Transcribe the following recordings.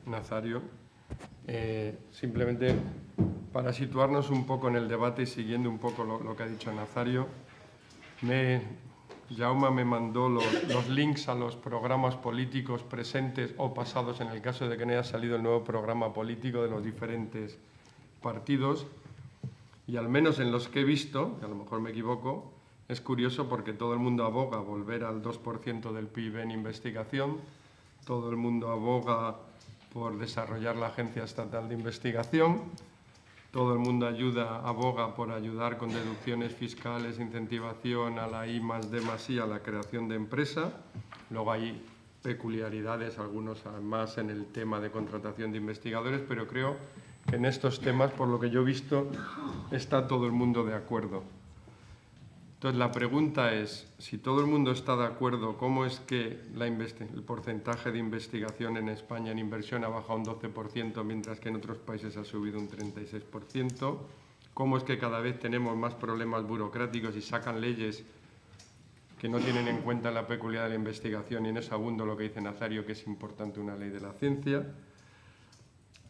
Nazario. Simplemente para situarnos un poco en el debate y siguiendo un poco lo que ha dicho Nazario, Jaume me mandó los links a los programas políticos presentes o pasados en el caso de que no haya salido el nuevo programa político de los diferentes partidos, y al menos en los que he visto, y a lo mejor me equivoco, es curioso porque todo el mundo aboga volver al 2% del PIB en investigación, todo el mundo aboga por desarrollar la Agencia Estatal de Investigación, todo el mundo aboga por ayudar con deducciones fiscales, incentivación a la I+D+I, a la creación de empresa. Luego hay peculiaridades, algunos más en el tema de contratación de investigadores, pero creo que en estos temas, por lo que yo he visto, está todo el mundo de acuerdo. Entonces, la pregunta es, si todo el mundo está de acuerdo, ¿cómo es que el porcentaje de investigación en España en inversión ha bajado un 12%, mientras que en otros países ha subido un 36%? ¿Cómo es que cada vez tenemos más problemas burocráticos y sacan leyes que no tienen en cuenta la peculiaridad de la investigación? Y en eso abundo lo que dice Nazario, que es importante una ley de la ciencia.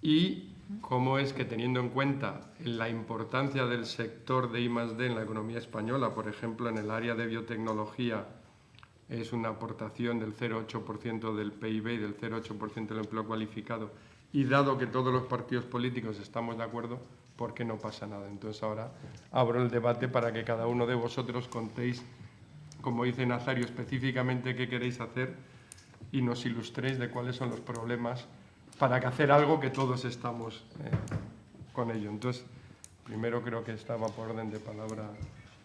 Y cómo es que, teniendo en cuenta la importancia del sector de I+D en la economía española, por ejemplo, en el área de biotecnología es una aportación del 0,8% del PIB y del 0,8% del empleo cualificado, y dado que todos los partidos políticos estamos de acuerdo, ¿por qué no pasa nada? Entonces ahora abro el debate para que cada uno de vosotros contéis, como dice Nazario, específicamente qué queréis hacer y nos ilustréis de cuáles son los problemas para que hacer algo que todos estamos con ello. Entonces, primero creo que estaba por orden de palabra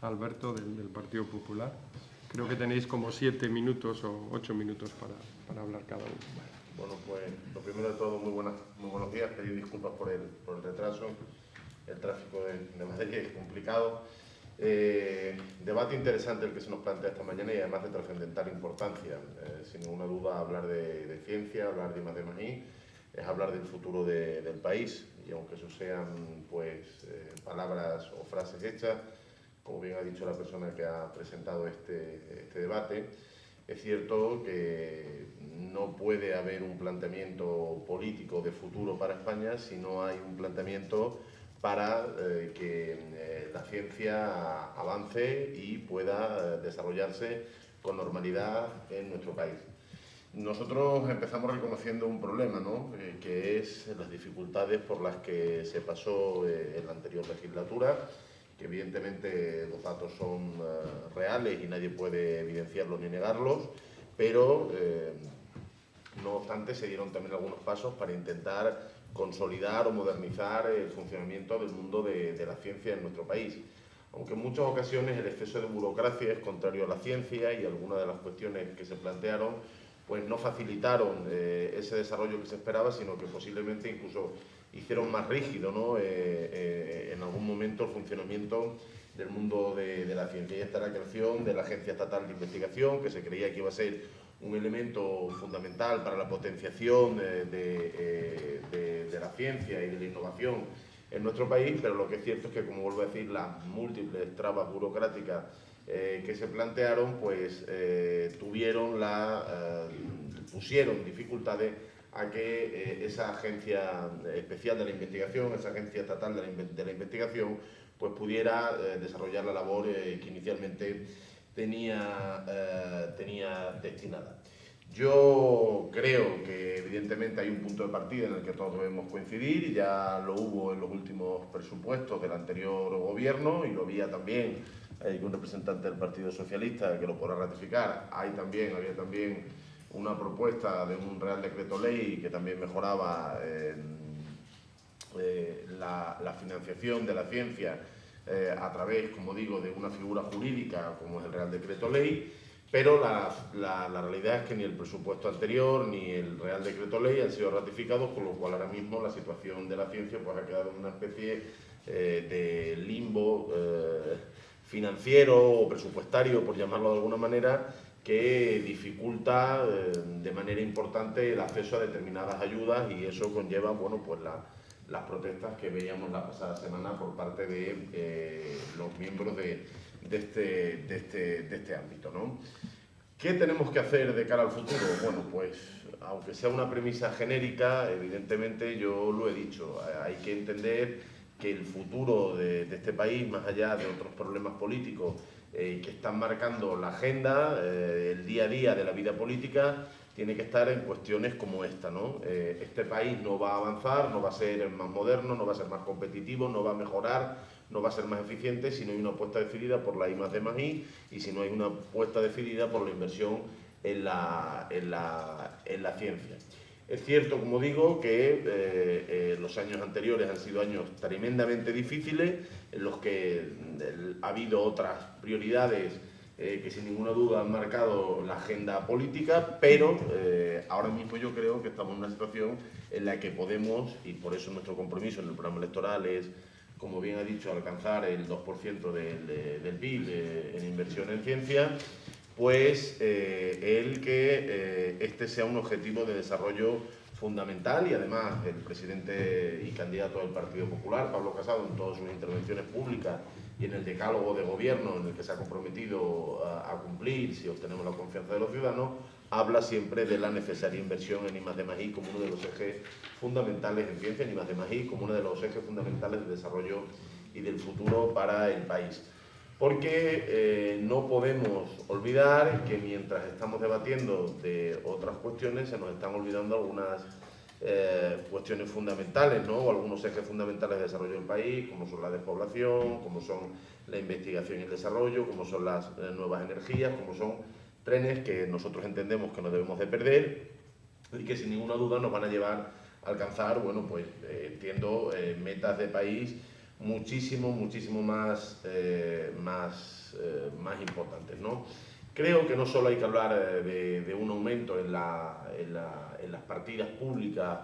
Alberto, del Partido Popular. Creo que tenéis como 7 minutos o 8 minutos para hablar cada uno. Bueno, pues lo primero de todo, muy buenos días. Pedir disculpas por el retraso. El tráfico de Madrid es complicado. Debate interesante el que se nos plantea esta mañana y además de trascendental importancia. Sin ninguna duda, hablar de ciencia, hablar de I+D+I, es hablar del futuro del país, y aunque eso sean pues palabras o frases hechas, como bien ha dicho la persona que ha presentado este debate, es cierto que no puede haber un planteamiento político de futuro para España si no hay un planteamiento para que la ciencia avance y pueda desarrollarse con normalidad en nuestro país. Nosotros empezamos reconociendo un problema, ¿no? Que es las dificultades por las que se pasó en la anterior legislatura, que evidentemente los datos son reales y nadie puede evidenciarlos ni negarlos, pero no obstante se dieron también algunos pasos para intentar consolidar o modernizar el funcionamiento del mundo de la ciencia en nuestro país. Aunque en muchas ocasiones el exceso de burocracia es contrario a la ciencia y algunas de las cuestiones que se plantearon pues no facilitaron ese desarrollo que se esperaba, sino que posiblemente incluso hicieron más rígido, ¿no? En algún momento el funcionamiento del mundo de la ciencia. Y esta era la creación de la Agencia Estatal de Investigación, que se creía que iba a ser un elemento fundamental para la potenciación de la ciencia y de la innovación en nuestro país, pero lo que es cierto es que, como vuelvo a decir, las múltiples trabas burocráticas que se plantearon, pues pusieron dificultades a que esa agencia especial de la investigación, esa agencia estatal de la investigación, pues pudiera desarrollar la labor que inicialmente tenía destinada. Yo creo que evidentemente hay un punto de partida en el que todos debemos coincidir, ya lo hubo en los últimos presupuestos del anterior gobierno y lo había también, hay un representante del Partido Socialista que lo podrá ratificar. Había también una propuesta de un Real Decreto Ley que también mejoraba la financiación de la ciencia a través, como digo, de una figura jurídica como es el Real Decreto Ley, pero la realidad es que ni el presupuesto anterior ni el Real Decreto Ley han sido ratificados, con lo cual ahora mismo la situación de la ciencia pues ha quedado en una especie de limbo financiero o presupuestario, por llamarlo de alguna manera, que dificulta de manera importante el acceso a determinadas ayudas, y eso conlleva, bueno, pues las protestas que veíamos la pasada semana por parte de los miembros de este ámbito, ¿no? ¿Qué tenemos que hacer de cara al futuro? Bueno, pues aunque sea una premisa genérica, evidentemente yo lo he dicho, hay que entender que el futuro de este país, más allá de otros problemas políticos que están marcando la agenda, el día a día de la vida política, tiene que estar en cuestiones como esta, ¿no? Este país no va a avanzar, no va a ser más moderno, no va a ser más competitivo, no va a mejorar, no va a ser más eficiente si no hay una apuesta decidida por la I+D+I y si no hay una apuesta decidida por la inversión en la ciencia. Es cierto, como digo, que los años anteriores han sido años tremendamente difíciles, en los que ha habido otras prioridades que sin ninguna duda han marcado la agenda política, pero ahora mismo yo creo que estamos en una situación en la que podemos, y por eso nuestro compromiso en el programa electoral es, como bien ha dicho, alcanzar el 2% del PIB en inversión en ciencia, pues el que este sea un objetivo de desarrollo fundamental, y además el presidente y candidato del Partido Popular, Pablo Casado, en todas sus intervenciones públicas y en el decálogo de gobierno en el que se ha comprometido a cumplir si obtenemos la confianza de los ciudadanos, habla siempre de la necesaria inversión en I+D+I como uno de los ejes fundamentales en ciencia, en I+D+I como uno de los ejes fundamentales de desarrollo y del futuro para el país. Porque no podemos olvidar que mientras estamos debatiendo de otras cuestiones se nos están olvidando algunas cuestiones fundamentales, ¿no? O algunos ejes fundamentales de desarrollo del país, como son la despoblación, como son la investigación y el desarrollo, como son las nuevas energías, como son trenes que nosotros entendemos que no debemos de perder y que sin ninguna duda nos van a llevar a alcanzar, bueno, pues entiendo, metas de país muchísimo más importantes, ¿no? Creo que no solo hay que hablar de un aumento en las partidas públicas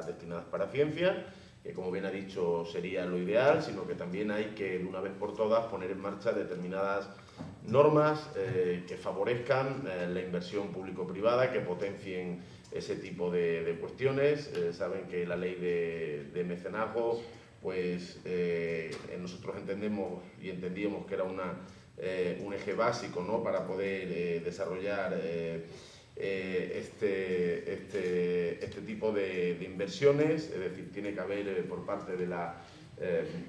destinadas para ciencia, que como bien ha dicho sería lo ideal, sino que también hay que de una vez por todas poner en marcha determinadas normas que favorezcan la inversión público-privada, que potencien ese tipo de cuestiones. Saben que la ley de mecenazgo, pues nosotros entendemos y entendíamos que era un eje básico, ¿no?, para poder desarrollar este tipo de inversiones. Es decir, tiene que haber por parte de las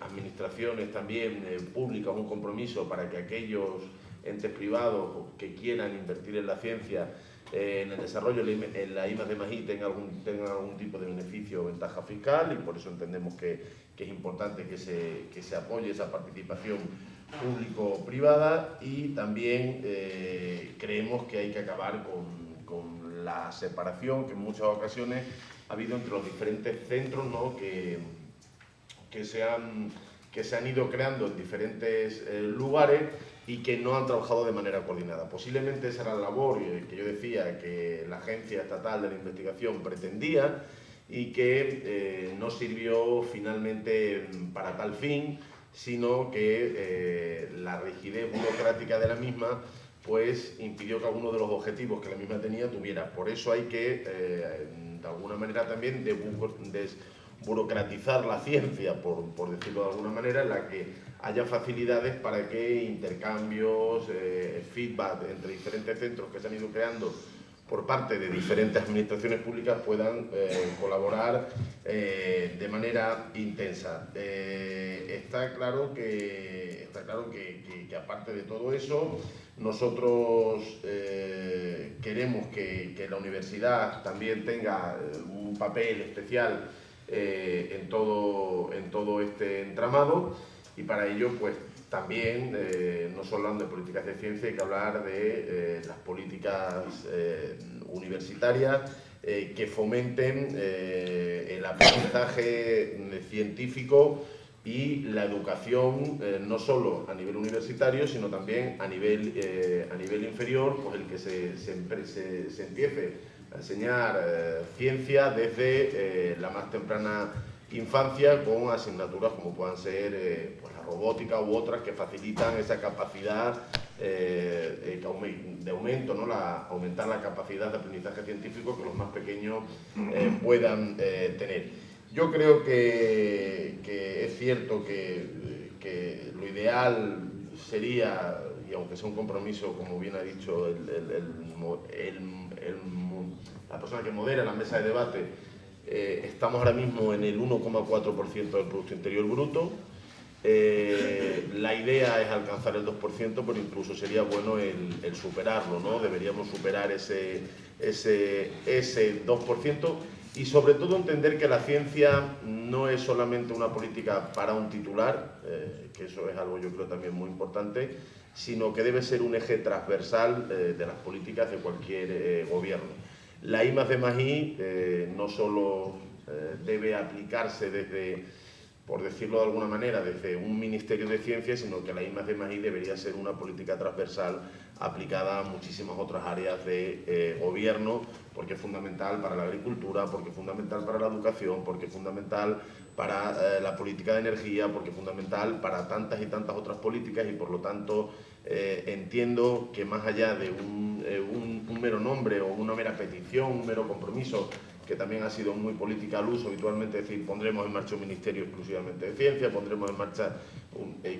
administraciones también públicas un compromiso para que aquellos entes privados que quieran invertir en la ciencia, en el desarrollo, en la I+D+I tengan algún tipo de beneficio o ventaja fiscal, y por eso entendemos que es importante que se apoye esa participación público-privada. Y también creemos que hay que acabar con la separación que en muchas ocasiones ha habido entre los diferentes centros, ¿no?, que se han ido creando en diferentes lugares y que no han trabajado de manera coordinada. Posiblemente esa era la labor que yo decía que la Agencia Estatal de la Investigación pretendía y que no sirvió finalmente para tal fin, sino que la rigidez burocrática de la misma pues impidió que alguno de los objetivos que la misma tenía tuviera. Por eso hay que, de alguna manera también, desburocratizar la ciencia, por decirlo de alguna manera, en la que haya facilidades para que intercambios, feedback entre diferentes centros que se han ido creando por parte de diferentes administraciones públicas puedan colaborar de manera intensa. Está claro que aparte de todo eso, nosotros queremos que la universidad también tenga un papel especial en todo este entramado, y para ello pues también, no solo hablando de políticas de ciencia, hay que hablar de las políticas universitarias que fomenten el aprendizaje científico y la educación, no solo a nivel universitario, sino también a nivel inferior, pues el que se empiece a enseñar ciencia desde la más temprana infancia, con asignaturas como puedan ser pues la robótica u otras que facilitan esa capacidad de aumento, ¿no?, aumentar la capacidad de aprendizaje científico que los más pequeños puedan tener. Yo creo que es cierto que lo ideal sería, y aunque sea un compromiso, como bien ha dicho, la persona que modera la mesa de debate, estamos ahora mismo en el 1,4% del Producto Interior Bruto. La idea es alcanzar el 2%, pero incluso sería bueno el superarlo, ¿no? Deberíamos superar ese 2% y sobre todo entender que la ciencia no es solamente una política para un titular, que eso es algo yo creo también muy importante, sino que debe ser un eje transversal de las políticas de cualquier gobierno. La I+D+I no solo debe aplicarse desde, por decirlo de alguna manera, desde un Ministerio de Ciencia, sino que la I+D+I debería ser una política transversal aplicada a muchísimas otras áreas de gobierno, porque es fundamental para la agricultura, porque es fundamental para la educación, porque es fundamental para la política de energía, porque es fundamental para tantas y tantas otras políticas y, por lo tanto, entiendo que más allá de un mero nombre o una mera petición, un mero compromiso, que también ha sido muy política al uso habitualmente, es decir, pondremos en marcha un ministerio exclusivamente de ciencia, pondremos en marcha,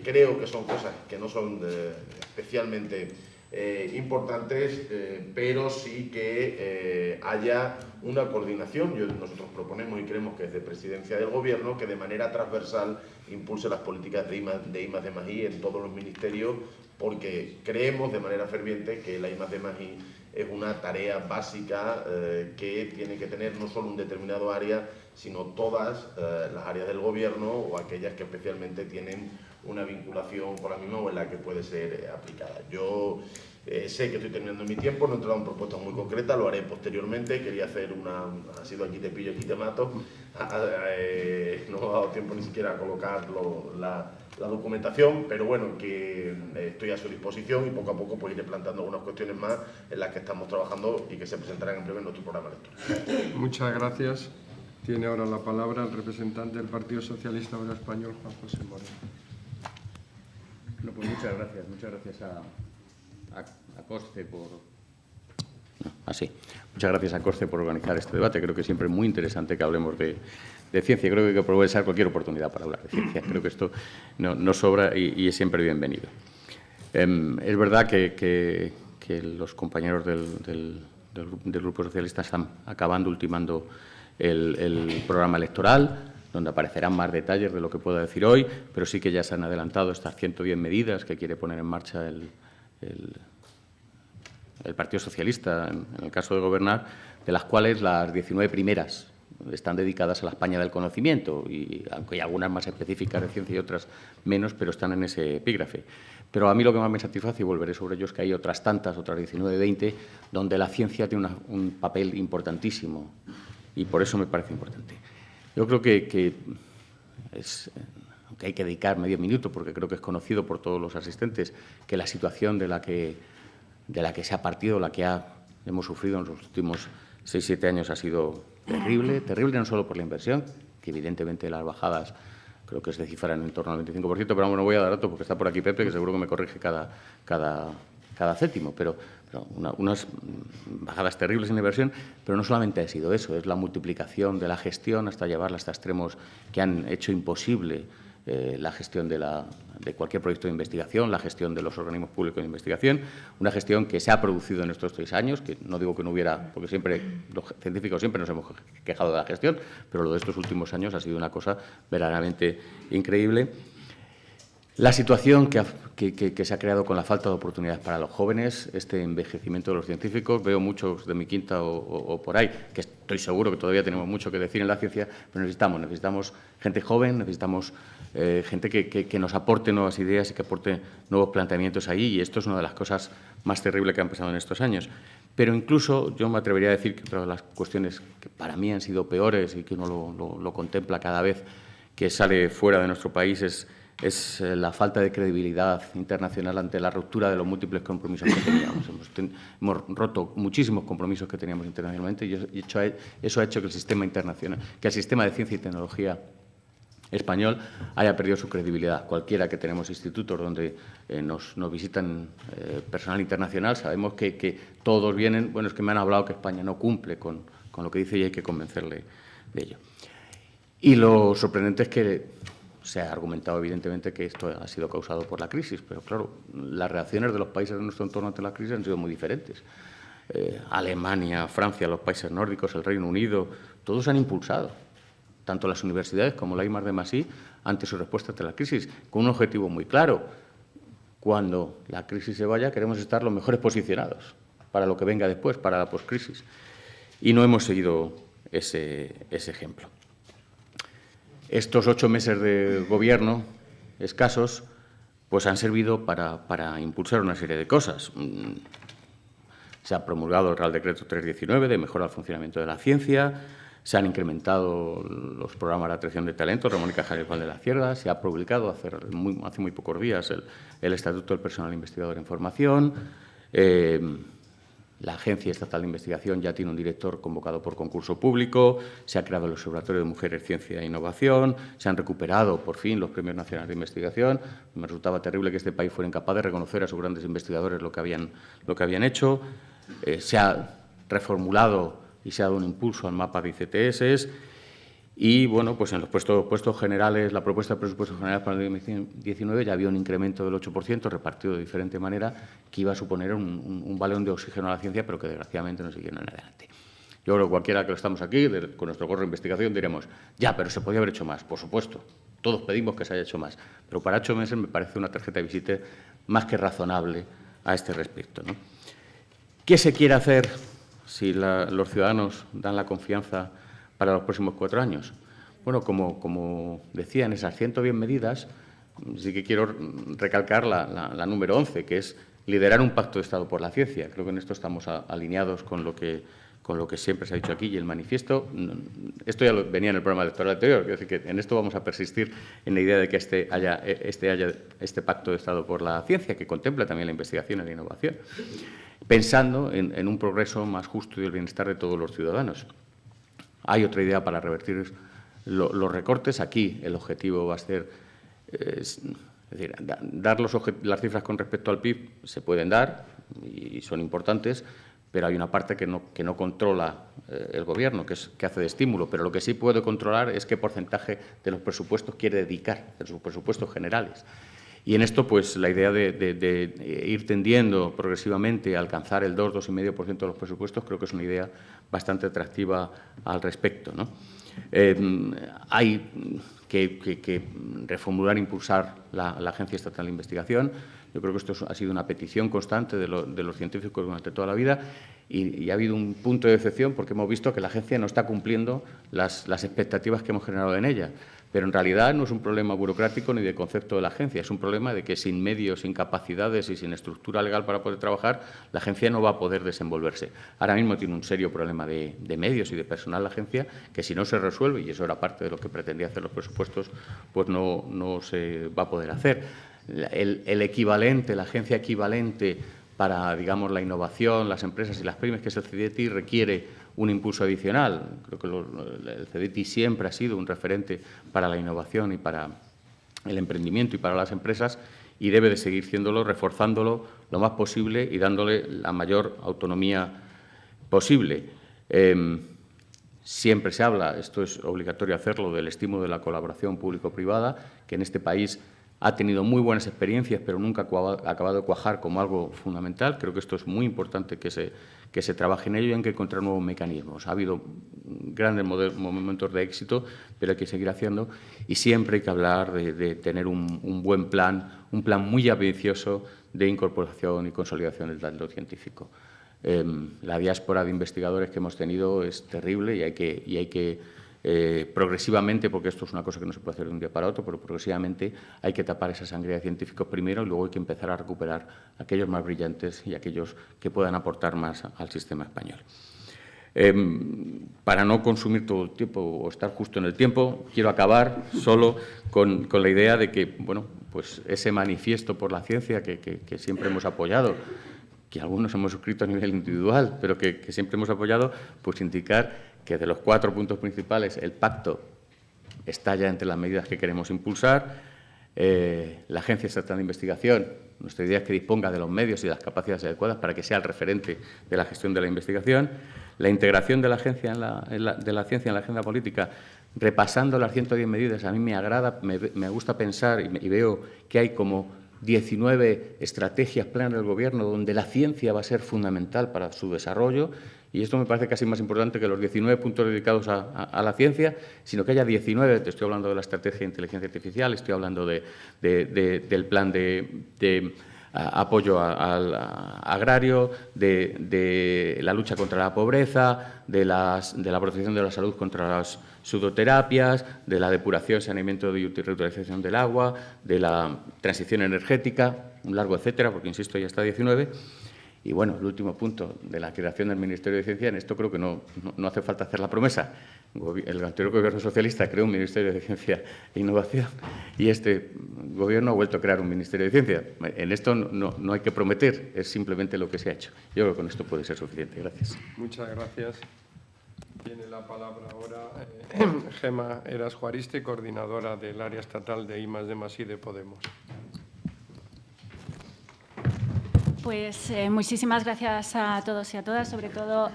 creo que son cosas que no son especialmente importantes, pero sí que haya una coordinación. Nosotros proponemos y creemos que desde Presidencia del Gobierno que de manera transversal impulse las políticas de I+D+I en todos los ministerios, porque creemos de manera ferviente que la I+D+I es una tarea básica que tiene que tener no solo un determinado área, sino todas las áreas del gobierno o aquellas que especialmente tienen una vinculación con la misma o en la que puede ser aplicada. Yo sé que estoy terminando mi tiempo, no he entrado en propuestas muy concretas, lo haré posteriormente. Quería hacer ha sido aquí te pillo, aquí te mato. No me ha dado tiempo ni siquiera a colocar la documentación, pero bueno, que estoy a su disposición y poco a poco pues iré planteando algunas cuestiones más en las que estamos trabajando y que se presentarán en breve en nuestro programa electoral. Muchas gracias. Tiene ahora la palabra el representante del Partido Socialista Obrero Español, Juan José Moreno. Bueno, pues muchas gracias a COSCE por... Muchas gracias a COSCE por organizar este debate. Creo que siempre es muy interesante que hablemos de ciencia. Creo que hay que aprovechar cualquier oportunidad para hablar de ciencia. Creo que esto no sobra y es siempre bienvenido. Es verdad que los compañeros del Grupo Socialista están ultimando el programa electoral, donde aparecerán más detalles de lo que pueda decir hoy, pero sí que ya se han adelantado estas 110 medidas que quiere poner en marcha el Partido Socialista en el caso de gobernar, de las cuales las 19 primeras están dedicadas a la España del conocimiento, y aunque hay algunas más específicas de ciencia y otras menos, pero están en ese epígrafe. Pero a mí lo que más me satisface, y volveré sobre ello, es que hay otras tantas, otras 19, 20, donde la ciencia tiene un papel importantísimo, y por eso me parece importante. Yo creo que aunque hay que dedicar medio minuto, porque creo que es conocido por todos los asistentes, que la situación de la que se ha partido, la que hemos sufrido en los últimos 6-7 años ha sido terrible, no solo por la inversión, que evidentemente las bajadas creo que se cifran en torno al 25%, pero vamos, no voy a dar datos porque está por aquí Pepe, que seguro que me corrige cada céntimo, pero unas bajadas terribles en inversión, pero no solamente ha sido eso, es la multiplicación de la gestión hasta llevarla hasta extremos que han hecho imposible la gestión de cualquier proyecto de investigación, la gestión de los organismos públicos de investigación, una gestión que se ha producido en estos 3 años, que no digo que no hubiera, porque siempre los científicos siempre nos hemos quejado de la gestión, pero lo de estos últimos años ha sido una cosa verdaderamente increíble. La situación que se ha creado con la falta de oportunidades para los jóvenes, este envejecimiento de los científicos, veo muchos de mi quinta o por ahí, que estoy seguro que todavía tenemos mucho que decir en la ciencia, pero necesitamos gente joven, necesitamos gente que nos aporte nuevas ideas y que aporte nuevos planteamientos ahí, y esto es una de las cosas más terribles que han pasado en estos años. Pero incluso yo me atrevería a decir que otra de las cuestiones que para mí han sido peores y que uno lo contempla cada vez que sale fuera de nuestro país es la falta de credibilidad internacional ante la ruptura de los múltiples compromisos que teníamos. Hemos roto muchísimos compromisos que teníamos internacionalmente y eso ha hecho que el sistema de ciencia y tecnología español haya perdido su credibilidad. Cualquiera que tenemos institutos donde nos visitan personal internacional, sabemos que todos vienen, bueno, es que me han hablado que España no cumple con lo que dice y hay que convencerle de ello. Y lo sorprendente es que se ha argumentado, evidentemente, que esto ha sido causado por la crisis, pero, claro, las reacciones de los países de nuestro entorno ante la crisis han sido muy diferentes. Alemania, Francia, los países nórdicos, el Reino Unido, todos han impulsado, tanto las universidades como la I+D+I, ante su respuesta ante la crisis, con un objetivo muy claro. Cuando la crisis se vaya, queremos estar los mejores posicionados para lo que venga después, para la poscrisis. Y no hemos seguido ese ejemplo. Estos 8 meses de gobierno escasos pues han servido para impulsar una serie de cosas. Se ha promulgado el Real Decreto 319 de mejora del funcionamiento de la ciencia, se han incrementado los programas de atracción de talento, Ramón y Cajal de la Cierda, se ha publicado hace muy pocos días el Estatuto del Personal Investigador en Formación. La Agencia Estatal de Investigación ya tiene un director convocado por concurso público, se ha creado el Observatorio de Mujeres, Ciencia e Innovación, se han recuperado, por fin, los premios nacionales de investigación. Me resultaba terrible que este país fuera incapaz de reconocer a sus grandes investigadores lo que habían hecho. Se ha reformulado y se ha dado un impulso al mapa de ICTS. Y, bueno, pues en los puestos generales, la propuesta de presupuestos generales para el 2019 ya había un incremento del 8%, repartido de diferente manera, que iba a suponer un balón de oxígeno a la ciencia, pero que desgraciadamente no siguieron adelante. Yo creo que cualquiera que lo estamos aquí, con nuestro gorro de investigación, diremos, ya, pero se podía haber hecho más, por supuesto. Todos pedimos que se haya hecho más, pero para 8 meses me parece una tarjeta de visita más que razonable a este respecto, ¿no? ¿Qué se quiere hacer si los ciudadanos dan la confianza para los próximos 4 años? Bueno, como decía, en esas 110 medidas, sí que quiero recalcar la número 11, que es liderar un pacto de Estado por la ciencia. Creo que en esto estamos alineados con lo que siempre se ha dicho aquí y el manifiesto. Esto ya venía en el programa electoral anterior, es decir, que en esto vamos a persistir en la idea de que haya este pacto de Estado por la ciencia, que contempla también la investigación y la innovación, pensando en un progreso más justo y el bienestar de todos los ciudadanos. Hay otra idea para revertir los recortes. Aquí el objetivo va a ser, es decir, dar las cifras con respecto al PIB se pueden dar y son importantes, pero hay una parte que no controla el Gobierno, que hace de estímulo. Pero lo que sí puede controlar es qué porcentaje de los presupuestos quiere dedicar, de sus presupuestos generales. Y en esto, pues, la idea de ir tendiendo progresivamente a alcanzar el 2,5% de los presupuestos creo que es una idea bastante atractiva al respecto, ¿no? Hay que reformular e impulsar la Agencia Estatal de Investigación. Yo creo que esto ha sido una petición constante de los científicos durante toda la vida y ha habido un punto de decepción porque hemos visto que la agencia no está cumpliendo las expectativas que hemos generado en ella. Pero en realidad no es un problema burocrático ni de concepto de la agencia, es un problema de que sin medios, sin capacidades y sin estructura legal para poder trabajar, la agencia no va a poder desenvolverse. Ahora mismo tiene un serio problema de medios y de personal la agencia, que si no se resuelve, y eso era parte de lo que pretendía hacer los presupuestos, pues no se va a poder hacer. El equivalente, la agencia equivalente para, digamos, la innovación, las empresas y las pymes, que es el CEDETI, requiere un impulso adicional. Creo que el CEDETI siempre ha sido un referente para la innovación y para el emprendimiento y para las empresas y debe de seguir siéndolo, reforzándolo lo más posible y dándole la mayor autonomía posible. Siempre se habla, esto es obligatorio hacerlo, del estímulo de la colaboración público-privada, que en este país ha tenido muy buenas experiencias, pero nunca ha acabado de cuajar como algo fundamental. Creo que esto es muy importante que se trabaje en ello y hay que encontrar nuevos mecanismos. Ha habido grandes momentos de éxito, pero hay que seguir haciendo y siempre hay que hablar de tener un buen plan, un plan muy ambicioso de incorporación y consolidación del talento científico. La diáspora de investigadores que hemos tenido es terrible y hay que progresivamente, porque esto es una cosa que no se puede hacer de un día para otro, pero progresivamente hay que tapar esa sangre de científicos primero y luego hay que empezar a recuperar aquellos más brillantes y aquellos que puedan aportar más al sistema español. Para no consumir todo el tiempo o estar justo en el tiempo, quiero acabar solo con la idea de que, bueno, pues ese manifiesto por la ciencia que siempre hemos apoyado, que algunos hemos suscrito a nivel individual, pero que siempre hemos apoyado, pues indicar que de los 4 puntos principales el pacto está ya entre las medidas que queremos impulsar. La Agencia Estatal de Investigación, nuestra idea es que disponga de los medios y las capacidades adecuadas para que sea el referente de la gestión de la investigación. La integración de la agencia de la ciencia en la agenda política, repasando las 110 medidas, a mí me agrada, me gusta pensar y veo que hay como 19 estrategias, planes del Gobierno, donde la ciencia va a ser fundamental para su desarrollo. Y esto me parece casi más importante que los 19 puntos dedicados a la ciencia, sino que haya 19, te estoy hablando de la estrategia de inteligencia artificial, estoy hablando del plan de apoyo al agrario, de la lucha contra la pobreza, de la protección de la salud contra las pseudoterapias, de la depuración, saneamiento y reutilización del agua, de la transición energética, un largo etcétera, porque, insisto, ya está 19. Y, bueno, el último punto de la creación del Ministerio de Ciencia, en esto creo que no hace falta hacer la promesa. El anterior Gobierno socialista creó un Ministerio de Ciencia e Innovación y este Gobierno ha vuelto a crear un Ministerio de Ciencia. En esto no hay que prometer, es simplemente lo que se ha hecho. Yo creo que con esto puede ser suficiente. Gracias. Muchas gracias. Tiene la palabra ahora Gemma Heras Juariste, coordinadora del área estatal de I+D+I de Podemos. Pues muchísimas gracias a todos y a todas. Sobre todo,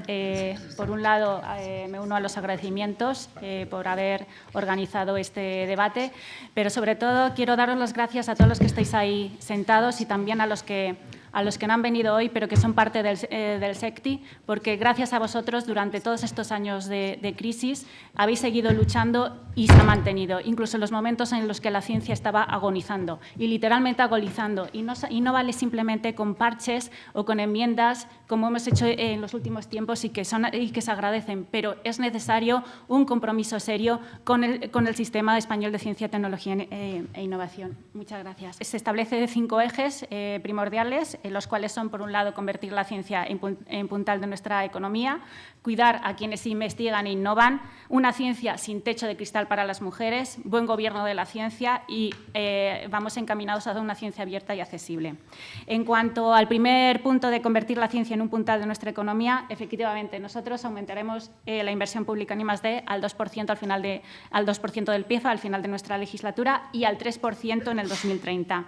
por un lado, me uno a los agradecimientos por haber organizado este debate, pero sobre todo quiero daros las gracias a todos los que estáis ahí sentados y también a los que no han venido hoy, pero que son parte del SECTI, porque gracias a vosotros, durante todos estos años de crisis, habéis seguido luchando y se ha mantenido, incluso en los momentos en los que la ciencia estaba agonizando, y literalmente agonizando. Y no vale simplemente con parches o con enmiendas, como hemos hecho en los últimos tiempos y que se agradecen, pero es necesario un compromiso serio con el Sistema Español de Ciencia, Tecnología e Innovación. Muchas gracias. Se establece 5 ejes primordiales, los cuales son, por un lado, convertir la ciencia en puntal de nuestra economía, cuidar a quienes investigan e innovan, una ciencia sin techo de cristal para las mujeres, buen gobierno de la ciencia y vamos encaminados a una ciencia abierta y accesible. En cuanto al primer punto de convertir la ciencia en un puntal de nuestra economía, efectivamente, nosotros aumentaremos la inversión pública en I+D al 2% al 2% del PIB al final de nuestra legislatura y al 3% en el 2030.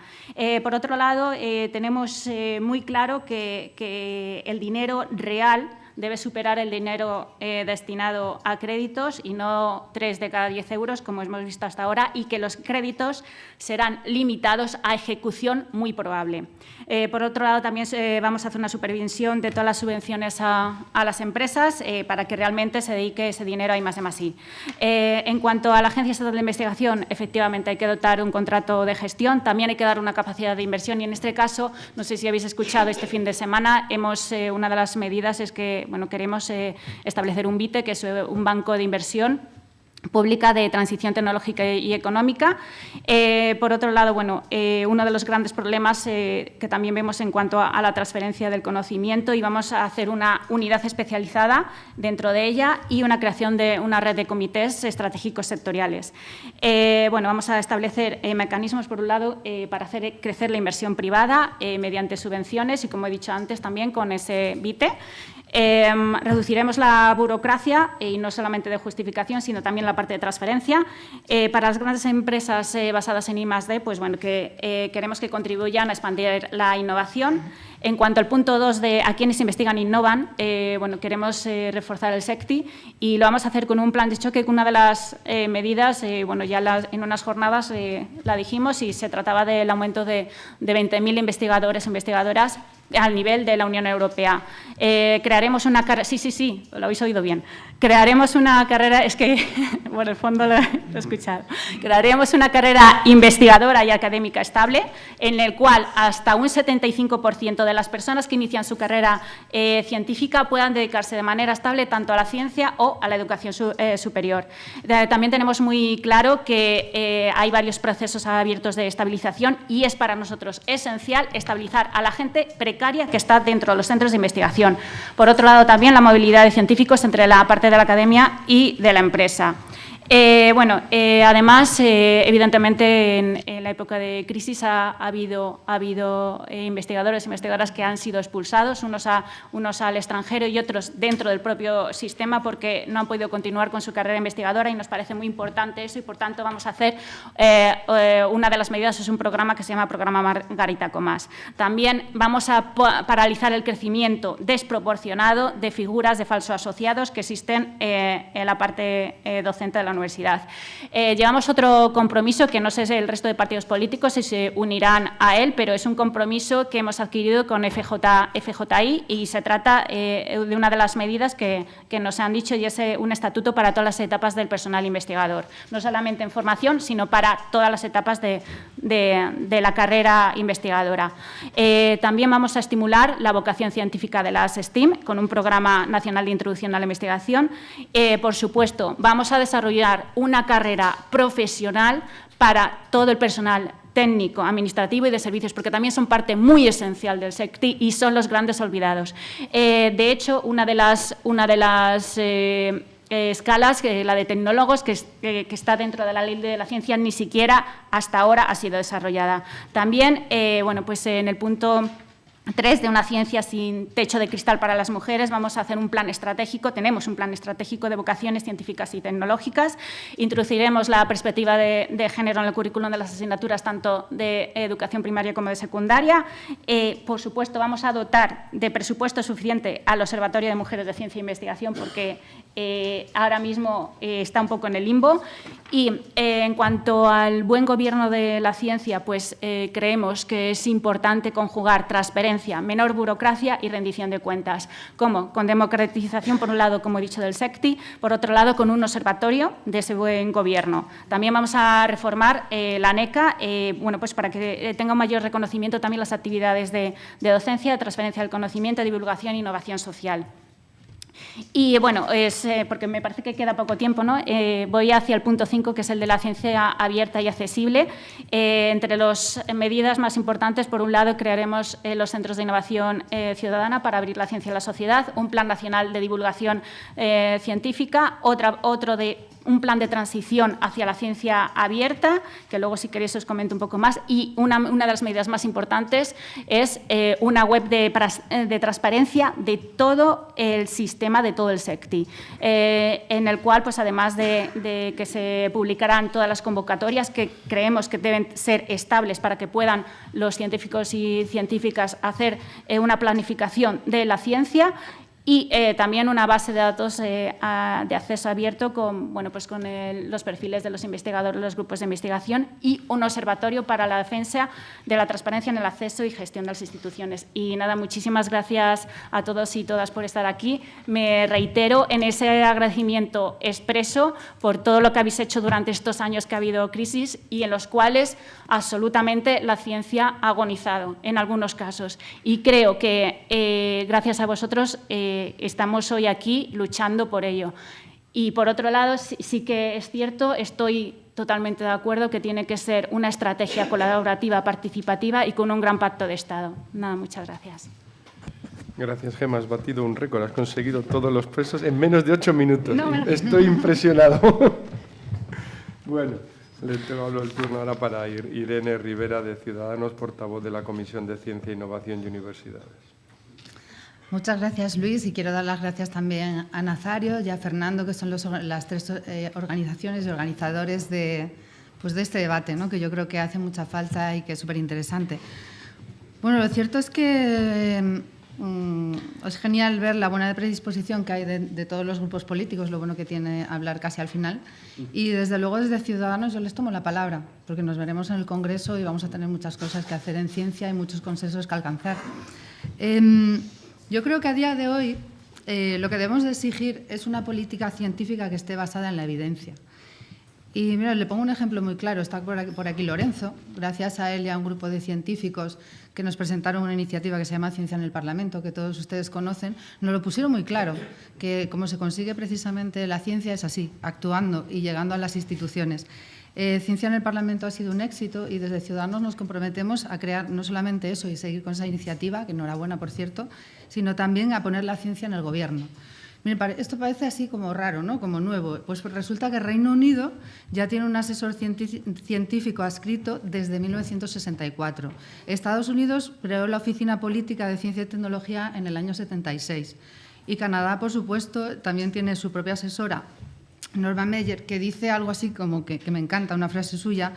Por otro lado, tenemos muy claro que el dinero real debe superar el dinero destinado a créditos y no 3 de cada 10 euros, como hemos visto hasta ahora, y que los créditos serán limitados a ejecución muy probable. Por otro lado, también vamos a hacer una supervisión de todas las subvenciones a las empresas para que realmente se dedique ese dinero a I+D+I. En cuanto a la Agencia Estatal de Investigación, efectivamente hay que dotar un contrato de gestión, también hay que dar una capacidad de inversión y en este caso, no sé si habéis escuchado este fin de semana, una de las medidas es que queremos establecer un BITE, que es un banco de inversión pública de transición tecnológica y económica. Por otro lado, uno de los grandes problemas que también vemos en cuanto a la transferencia del conocimiento, y vamos a hacer una unidad especializada dentro de ella y una creación de una red de comités estratégicos sectoriales. Vamos a establecer mecanismos, por un lado, para hacer crecer la inversión privada mediante subvenciones y, como he dicho antes, también con ese BITE. Reduciremos la burocracia y no solamente de justificación, sino también la parte de transferencia. Para las grandes empresas basadas en I+D, queremos que contribuyan a expandir la innovación. En cuanto al punto 2 de a quienes investigan e innovan, queremos reforzar el SECTI y lo vamos a hacer con un plan de choque, con una de las medidas, ya en unas jornadas la dijimos, y se trataba del aumento de 20.000 investigadores e investigadoras al nivel de la Unión Europea. Crearemos una carrera… Sí, lo habéis oído bien. Crearemos una carrera… Es que, bueno, el fondo lo he escuchado. Crearemos una carrera investigadora y académica estable, en el cual hasta un 75% de las personas que inician su carrera científica puedan dedicarse de manera estable tanto a la ciencia o a la educación superior. También tenemos muy claro que hay varios procesos abiertos de estabilización y es para nosotros esencial estabilizar a la gente precaria que está dentro de los centros de investigación. Por otro lado, también la movilidad de científicos entre la parte de la academia y de la empresa. Además, evidentemente, en la época de crisis ha habido investigadores e investigadoras que han sido expulsados, unos al extranjero y otros dentro del propio sistema porque no han podido continuar con su carrera investigadora y nos parece muy importante eso y, por tanto, vamos a hacer una de las medidas, es un programa que se llama Programa Margarita Comas. También vamos a paralizar el crecimiento desproporcionado de figuras de falsos asociados que existen en la parte docente de la universidad. Llevamos otro compromiso que no sé si el resto de partidos políticos si se unirán a él, pero es un compromiso que hemos adquirido con FJI y se trata de una de las medidas que nos han dicho, y es un estatuto para todas las etapas del personal investigador, no solamente en formación, sino para todas las etapas de la carrera investigadora. También vamos a estimular la vocación científica de las STEAM con un programa nacional de introducción a la investigación. Por supuesto, vamos a desarrollar una carrera profesional para todo el personal técnico, administrativo y de servicios, porque también son parte muy esencial del SECTI y son los grandes olvidados. De hecho, una de las escalas, la de tecnólogos, que está dentro de la Ley de la Ciencia, ni siquiera hasta ahora ha sido desarrollada. También, pues en el punto 3 de una ciencia sin techo de cristal para las mujeres, vamos a hacer un plan estratégico, tenemos un plan estratégico de vocaciones científicas y tecnológicas. Introduciremos la perspectiva de género en el currículum de las asignaturas tanto de educación primaria como de secundaria. Por supuesto, vamos a dotar de presupuesto suficiente al Observatorio de Mujeres de Ciencia e Investigación porque ahora mismo está un poco en el limbo. Y en cuanto al buen gobierno de la ciencia, pues creemos que es importante conjugar transparencia, menor burocracia y rendición de cuentas. ¿Cómo? Con democratización, por un lado, como he dicho, del SECTI, por otro lado, con un observatorio de ese buen gobierno. También vamos a reformar la ANECA, pues para que tenga un mayor reconocimiento también las actividades de docencia, de transferencia del conocimiento, divulgación e innovación social. Y bueno, porque me parece que queda poco tiempo, ¿no? Voy hacia el punto 5, que es el de la ciencia abierta y accesible. Entre las medidas más importantes, por un lado, crearemos los centros de innovación ciudadana para abrir la ciencia a la sociedad, un plan nacional de divulgación científica, un plan de transición hacia la ciencia abierta, que luego, si queréis, os comento un poco más, y una de las medidas más importantes es una web de transparencia de todo el sistema, de todo el SECTI, en el cual, pues, además de que se publicarán todas las convocatorias, que creemos que deben ser estables para que puedan los científicos y científicas hacer una planificación de la ciencia, y también una base de datos de acceso abierto con los perfiles de los investigadores, los grupos de investigación, y un observatorio para la defensa de la transparencia en el acceso y gestión de las instituciones. Y nada, muchísimas gracias a todos y todas por estar aquí. Me reitero en ese agradecimiento expreso por todo lo que habéis hecho durante estos años que ha habido crisis y en los cuales absolutamente la ciencia ha agonizado en algunos casos. Y creo que gracias a vosotros estamos hoy aquí luchando por ello. Y por otro lado, sí que es cierto, estoy totalmente de acuerdo que tiene que ser una estrategia colaborativa, participativa y con un gran pacto de Estado. Nada, muchas gracias. Gracias, Gemma. Has batido un récord. Has conseguido todos los presos en menos de 8 minutos. No, estoy impresionado. Bueno, le tengo el turno ahora para Irene Rivera, de Ciudadanos, portavoz de la Comisión de Ciencia, Innovación y Universidades. Muchas gracias, Luis, y quiero dar las gracias también a Nazario y a Fernando, que son las tres organizaciones y organizadores de este debate, ¿no? Que yo creo que hace mucha falta y que es súper interesante. Bueno, lo cierto es que es genial ver la buena predisposición que hay de todos los grupos políticos, lo bueno que tiene hablar casi al final. Y desde luego, desde Ciudadanos, yo les tomo la palabra, porque nos veremos en el Congreso y vamos a tener muchas cosas que hacer en ciencia y muchos consensos que alcanzar. Yo creo que a día de hoy lo que debemos de exigir es una política científica que esté basada en la evidencia. Y mira, le pongo un ejemplo muy claro. Está por aquí Lorenzo. Gracias a él y a un grupo de científicos que nos presentaron una iniciativa que se llama Ciencia en el Parlamento, que todos ustedes conocen, nos lo pusieron muy claro, que como se consigue precisamente la ciencia es así, actuando y llegando a las instituciones. Ciencia en el Parlamento ha sido un éxito y desde Ciudadanos nos comprometemos a crear no solamente eso y seguir con esa iniciativa, que enhorabuena, por cierto, sino también a poner la ciencia en el Gobierno. Mire, esto parece así como raro, ¿no? Como nuevo. Pues resulta que Reino Unido ya tiene un asesor científico adscrito desde 1964. Estados Unidos creó la Oficina Política de Ciencia y Tecnología en el año 76. Y Canadá, por supuesto, también tiene su propia asesora, Norma Meyer, que dice algo así como que me encanta, una frase suya: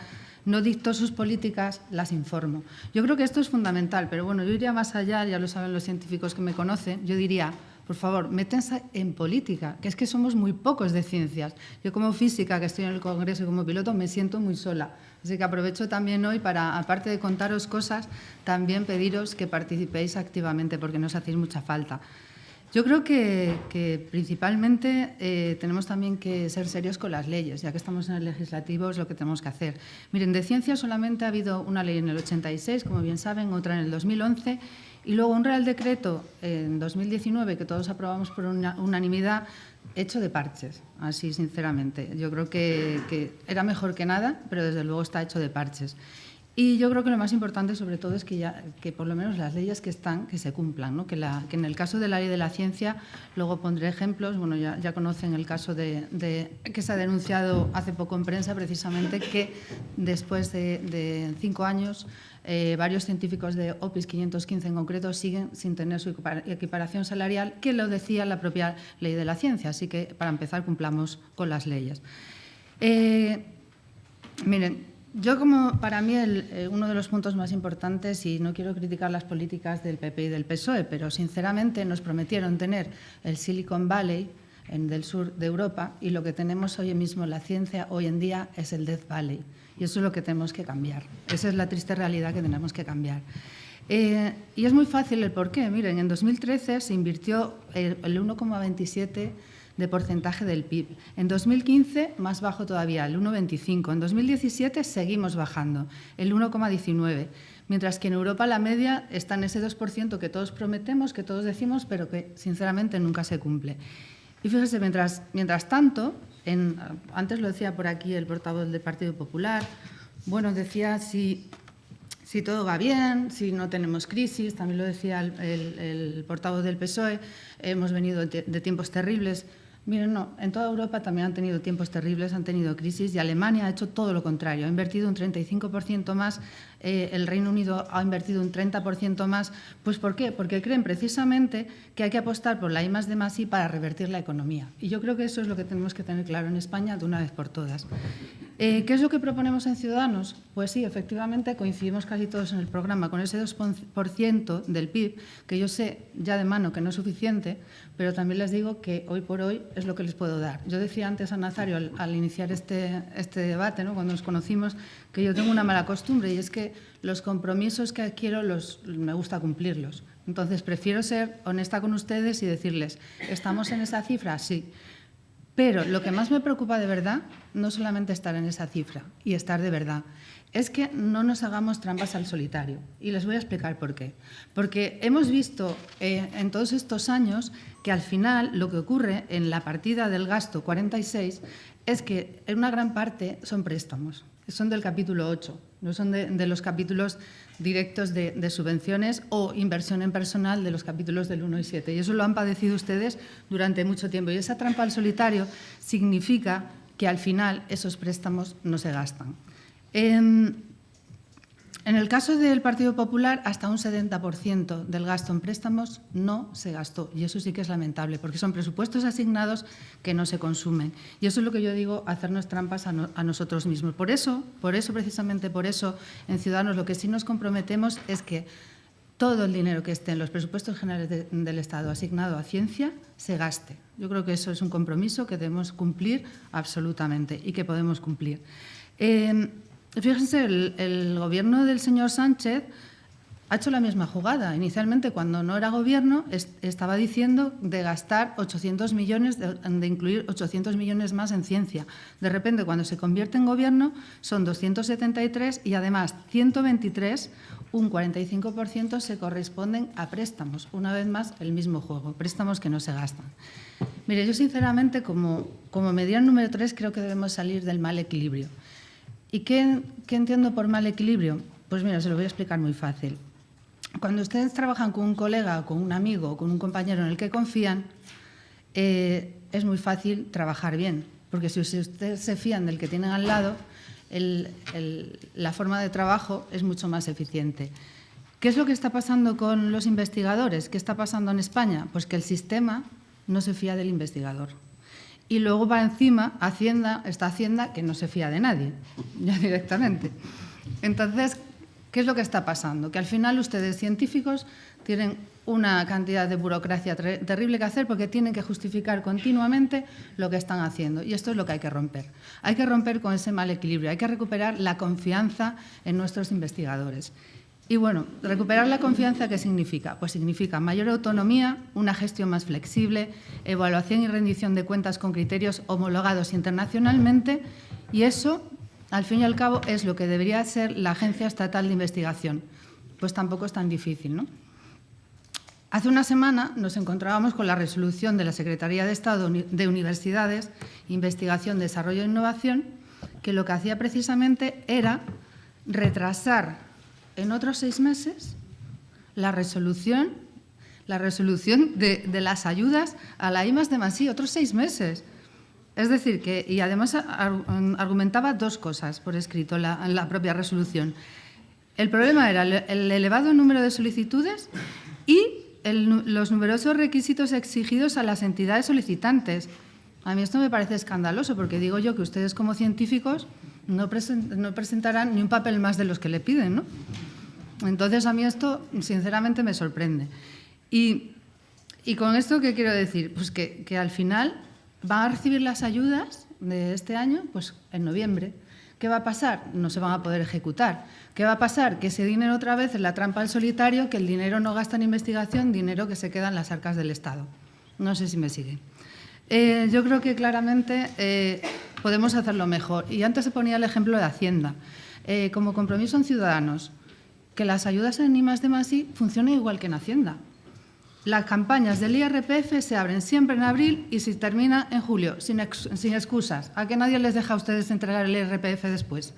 no dicto sus políticas, las informo. Yo creo que esto es fundamental, pero bueno, yo iría más allá, ya lo saben los científicos que me conocen, yo diría, por favor, métanse en política, que es que somos muy pocos de ciencias. Yo como física, que estoy en el Congreso y como piloto, me siento muy sola. Así que aprovecho también hoy para, aparte de contaros cosas, también pediros que participéis activamente, porque nos hacéis mucha falta. Yo creo que principalmente tenemos también que ser serios con las leyes, ya que estamos en el legislativo es lo que tenemos que hacer. Miren, de ciencia solamente ha habido una ley en el 86, como bien saben, otra en el 2011 y luego un Real Decreto en 2019 que todos aprobamos por unanimidad, hecho de parches, así sinceramente. Yo creo que era mejor que nada, pero desde luego está hecho de parches. Y yo creo que lo más importante, sobre todo, es que por lo menos las leyes que están, que se cumplan, ¿no? Que en el caso de la ley de la ciencia, luego pondré ejemplos, bueno, ya conocen el caso que se ha denunciado hace poco en prensa, precisamente, que después de 5 años, varios científicos de OPIS 515 en concreto siguen sin tener su equiparación salarial, que lo decía la propia ley de la ciencia. Así que, para empezar, cumplamos con las leyes. Miren, para mí, uno de los puntos más importantes, y no quiero criticar las políticas del PP y del PSOE, pero sinceramente nos prometieron tener el Silicon Valley del sur de Europa y lo que tenemos hoy mismo en la ciencia hoy en día es el Death Valley. Y eso es lo que tenemos que cambiar. Esa es la triste realidad que tenemos que cambiar. Y es muy fácil el porqué. Miren, en 2013 se invirtió el 1,27% de porcentaje del PIB. En 2015, más bajo todavía, el 1,25%. En 2017 seguimos bajando, el 1,19%. Mientras que en Europa la media está en ese 2% que todos prometemos, que todos decimos, pero que sinceramente nunca se cumple. Y fíjese, mientras tanto, antes lo decía por aquí el portavoz del Partido Popular, bueno, decía si todo va bien, si no tenemos crisis, también lo decía el portavoz del PSOE, hemos venido de tiempos terribles. Miren, no, en toda Europa también han tenido tiempos terribles, han tenido crisis y Alemania ha hecho todo lo contrario, ha invertido un 35% más, el Reino Unido ha invertido un 30% más. Pues ¿por qué? Porque creen precisamente que hay que apostar por la I+D+I para revertir la economía. Y yo creo que eso es lo que tenemos que tener claro en España de una vez por todas. ¿Qué es lo que proponemos en Ciudadanos? Pues sí, efectivamente coincidimos casi todos en el programa con ese 2% del PIB, que yo sé ya de mano que no es suficiente, pero también les digo que hoy por hoy es lo que les puedo dar. Yo decía antes a Nazario al iniciar este debate, ¿no? Cuando nos conocimos, que yo tengo una mala costumbre y es que los compromisos que adquiero me gusta cumplirlos. Entonces prefiero ser honesta con ustedes y decirles, ¿estamos en esa cifra? Sí. Pero lo que más me preocupa de verdad, no solamente estar en esa cifra y estar de verdad, es que no nos hagamos trampas al solitario. Y les voy a explicar por qué. Porque hemos visto en todos estos años que al final lo que ocurre en la partida del gasto 46 es que en una gran parte son préstamos, son del capítulo 8, no son de los capítulos directos de subvenciones o inversión en personal de los capítulos del 1 y 7. Y eso lo han padecido ustedes durante mucho tiempo. Y esa trampa al solitario significa que al final esos préstamos no se gastan. En el caso del Partido Popular, hasta un 70% del gasto en préstamos no se gastó. Y eso sí que es lamentable, porque son presupuestos asignados que no se consumen. Y eso es lo que yo digo, hacernos trampas a nosotros mismos. Por eso, precisamente por eso, en Ciudadanos lo que sí nos comprometemos es que todo el dinero que esté en los presupuestos generales del Estado asignado a ciencia se gaste. Yo creo que eso es un compromiso que debemos cumplir absolutamente y que podemos cumplir. Fíjense, el gobierno del señor Sánchez ha hecho la misma jugada. Inicialmente, cuando no era gobierno, estaba diciendo de gastar 800 millones, de incluir 800 millones más en ciencia. De repente, cuando se convierte en gobierno, son 273 y además 123, un 45% se corresponden a préstamos. Una vez más, el mismo juego, préstamos que no se gastan. Mire, yo sinceramente, como medida número 3, creo que debemos salir del mal equilibrio. ¿Y qué entiendo por mal equilibrio? Pues mira, se lo voy a explicar muy fácil. Cuando ustedes trabajan con un colega, con un amigo, con un compañero en el que confían, es muy fácil trabajar bien, porque si ustedes se fían del que tienen al lado, la forma de trabajo es mucho más eficiente. ¿Qué es lo que está pasando con los investigadores? ¿Qué está pasando en España? Pues que el sistema no se fía del investigador. Y luego para encima, Hacienda que no se fía de nadie, ya directamente. Entonces, ¿qué es lo que está pasando? Que al final ustedes, científicos, tienen una cantidad de burocracia terrible que hacer porque tienen que justificar continuamente lo que están haciendo. Y esto es lo que hay que romper. Hay que romper con ese mal equilibrio, hay que recuperar la confianza en nuestros investigadores. Y bueno, recuperar la confianza, ¿qué significa? Pues significa mayor autonomía, una gestión más flexible, evaluación y rendición de cuentas con criterios homologados internacionalmente, y eso, al fin y al cabo, es lo que debería ser la Agencia Estatal de Investigación. Pues tampoco es tan difícil, ¿no? Hace una semana nos encontrábamos con la resolución de la Secretaría de Estado de Universidades, Investigación, Desarrollo e Innovación, que lo que hacía precisamente era retrasar en otros 6 meses la resolución de las ayudas a la I+D+I, otros 6 meses. Es decir, que, y además argumentaba 2 cosas por escrito en la propia resolución. El problema era el elevado número de solicitudes y los numerosos requisitos exigidos a las entidades solicitantes. A mí esto me parece escandaloso, porque digo yo que ustedes como científicos no presentarán ni un papel más de los que le piden, ¿no? Entonces, a mí esto, sinceramente, me sorprende. Y con esto, ¿qué quiero decir? Pues que al final van a recibir las ayudas de este año pues, en noviembre. ¿Qué va a pasar? No se van a poder ejecutar. ¿Qué va a pasar? Que ese dinero otra vez es la trampa al solitario, que el dinero no gasta en investigación, dinero que se queda en las arcas del Estado. No sé si me sigue. Yo creo que claramente podemos hacerlo mejor. Y antes se ponía el ejemplo de Hacienda. Como compromiso en Ciudadanos, que las ayudas en I+D+I funcionen igual que en Hacienda. Las campañas del IRPF se abren siempre en abril y se termina en julio, sin excusas. ¿A que nadie les deja a ustedes entregar el IRPF después?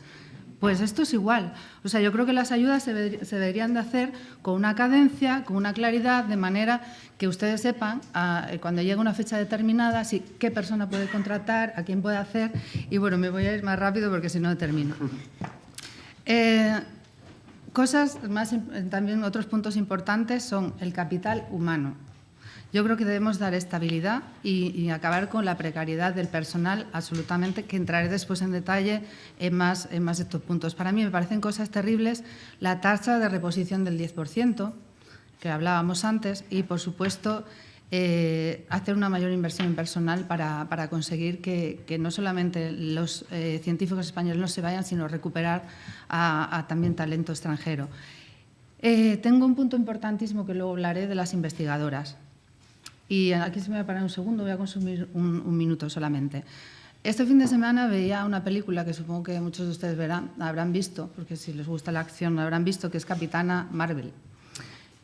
Pues esto es igual. O sea, yo creo que las ayudas se deberían de hacer con una cadencia, con una claridad, de manera que ustedes sepan, cuando llegue una fecha determinada, qué persona puede contratar, a quién puede hacer. Y bueno, me voy a ir más rápido porque si no termino. Cosas más, también otros puntos importantes son el capital humano. Yo creo que debemos dar estabilidad y acabar con la precariedad del personal, absolutamente, que entraré después en detalle en más de estos puntos. Para mí me parecen cosas terribles la tasa de reposición del 10%, que hablábamos antes, y, por supuesto, hacer una mayor inversión en personal para conseguir que no solamente los científicos españoles no se vayan, sino recuperar a también talento extranjero. Tengo un punto importantísimo que luego hablaré de las investigadoras. Y aquí se me va a parar un segundo, voy a consumir un minuto solamente. Este fin de semana veía una película que supongo que muchos de ustedes habrán visto, porque si les gusta la acción la habrán visto, que es Capitana Marvel.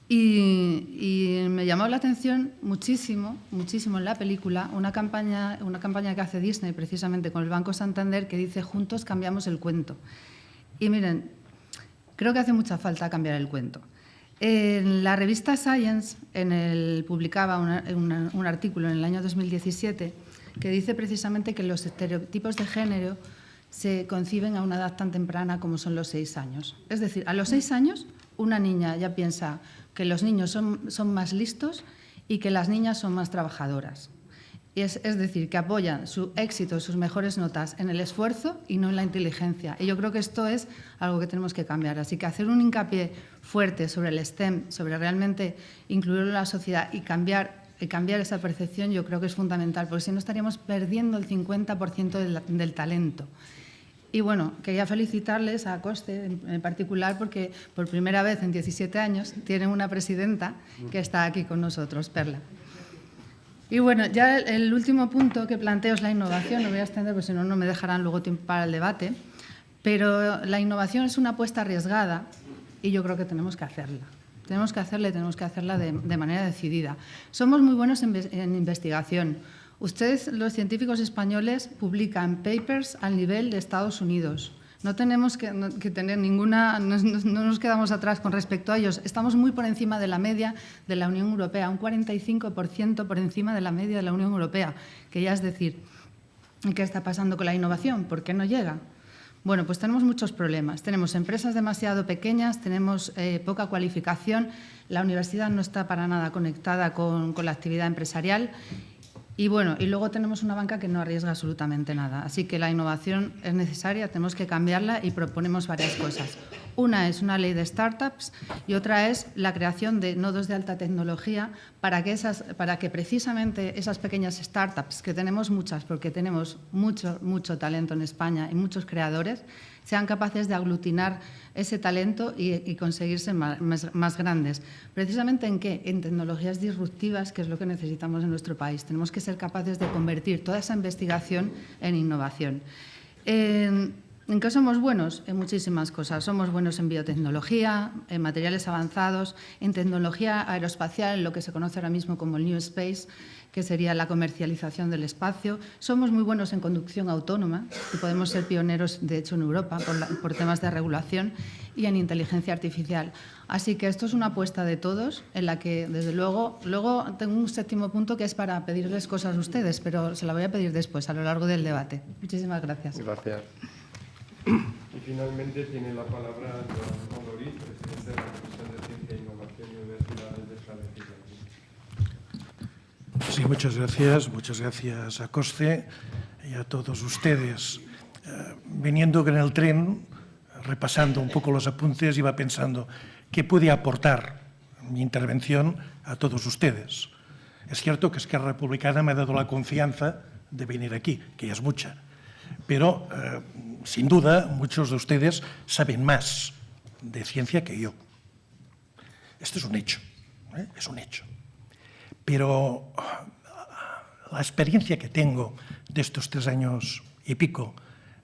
Y me llamó la atención muchísimo en la película una campaña que hace Disney precisamente con el Banco Santander, que dice «Juntos cambiamos el cuento». Y miren, creo que hace mucha falta cambiar el cuento. En la revista Science publicaba un artículo en el año 2017 que dice precisamente que los estereotipos de género se conciben a una edad tan temprana como son los 6 años. Es decir, a los 6 años una niña ya piensa que los niños son más listos y que las niñas son más trabajadoras. Es decir, que apoyan su éxito, sus mejores notas en el esfuerzo y no en la inteligencia. Y yo creo que esto es algo que tenemos que cambiar. Así que hacer un hincapié fuerte sobre el STEM, sobre realmente incluirlo en la sociedad y cambiar esa percepción, yo creo que es fundamental, porque si no estaríamos perdiendo el 50% del talento. Y bueno, quería felicitarles a COSTE en particular porque por primera vez en 17 años tienen una presidenta que está aquí con nosotros, Perla. Y bueno, ya el último punto que planteo es la innovación. No voy a extender porque si no, no me dejarán luego tiempo para el debate. Pero la innovación es una apuesta arriesgada y yo creo que tenemos que hacerla. Tenemos que hacerla de manera decidida. Somos muy buenos en investigación. Ustedes, los científicos españoles, publican papers al nivel de Estados Unidos. No tenemos que tener ninguna, no nos quedamos atrás con respecto a ellos. Estamos muy por encima de la media de la Unión Europea, un 45% por encima de la media de la Unión Europea, que ya es decir, ¿qué está pasando con la innovación? ¿Por qué no llega? Bueno, pues tenemos muchos problemas. Tenemos empresas demasiado pequeñas, tenemos poca cualificación, la universidad no está para nada conectada con la actividad empresarial. Y bueno, y luego tenemos una banca que no arriesga absolutamente nada. Así que la innovación es necesaria, tenemos que cambiarla y proponemos varias cosas. Una es una ley de startups y otra es la creación de nodos de alta tecnología para que precisamente esas pequeñas startups, que tenemos muchas porque tenemos mucho talento en España y muchos creadores, sean capaces de aglutinar ese talento y conseguirse más grandes. ¿Precisamente en qué? En tecnologías disruptivas, que es lo que necesitamos en nuestro país. Tenemos que ser capaces de convertir toda esa investigación en innovación. ¿En qué somos buenos? En muchísimas cosas. Somos buenos en biotecnología, en materiales avanzados, en tecnología aeroespacial, en lo que se conoce ahora mismo como el New Space, que sería la comercialización del espacio. Somos muy buenos en conducción autónoma, y podemos ser pioneros, de hecho, en Europa, por temas de regulación, y en inteligencia artificial. Así que esto es una apuesta de todos, en la que, desde luego tengo un séptimo punto que es para pedirles cosas a ustedes, pero se la voy a pedir después, a lo largo del debate. Muchísimas gracias. Gracias. Y finalmente tiene la palabra Joan Ondoriz, presidente de la Comisión de Ciencia, Innovación y Universidades de esta legislatura. Sí, muchas gracias a Coste y a todos ustedes. Viniendo en el tren, repasando un poco los apuntes, iba pensando qué puede aportar mi intervención a todos ustedes. Es cierto que Esquerra Republicana me ha dado la confianza de venir aquí, que ya es mucha, pero sin duda muchos de ustedes saben más de ciencia que yo. Esto es un hecho, es un hecho. Pero la experiencia que tengo de estos 3 años y pico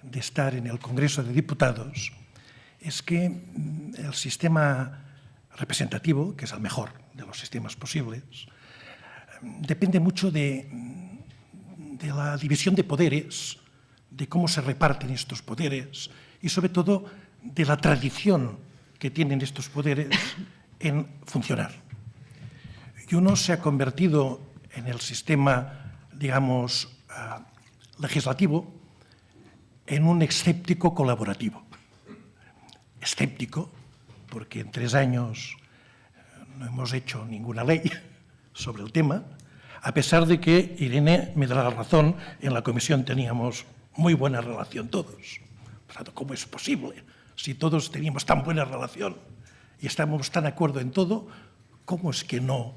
de estar en el Congreso de Diputados es que el sistema representativo, que es el mejor de los sistemas posibles, depende mucho de la división de poderes, de cómo se reparten estos poderes y, sobre todo, de la tradición que tienen estos poderes en funcionar. Y uno se ha convertido en el sistema, digamos, legislativo en un escéptico colaborativo. Escéptico porque en 3 años no hemos hecho ninguna ley sobre el tema, a pesar de que Irene me dará la razón, en la comisión teníamos muy buena relación todos. ¿Cómo es posible? Si todos teníamos tan buena relación y estábamos tan de acuerdo en todo, ¿cómo es que no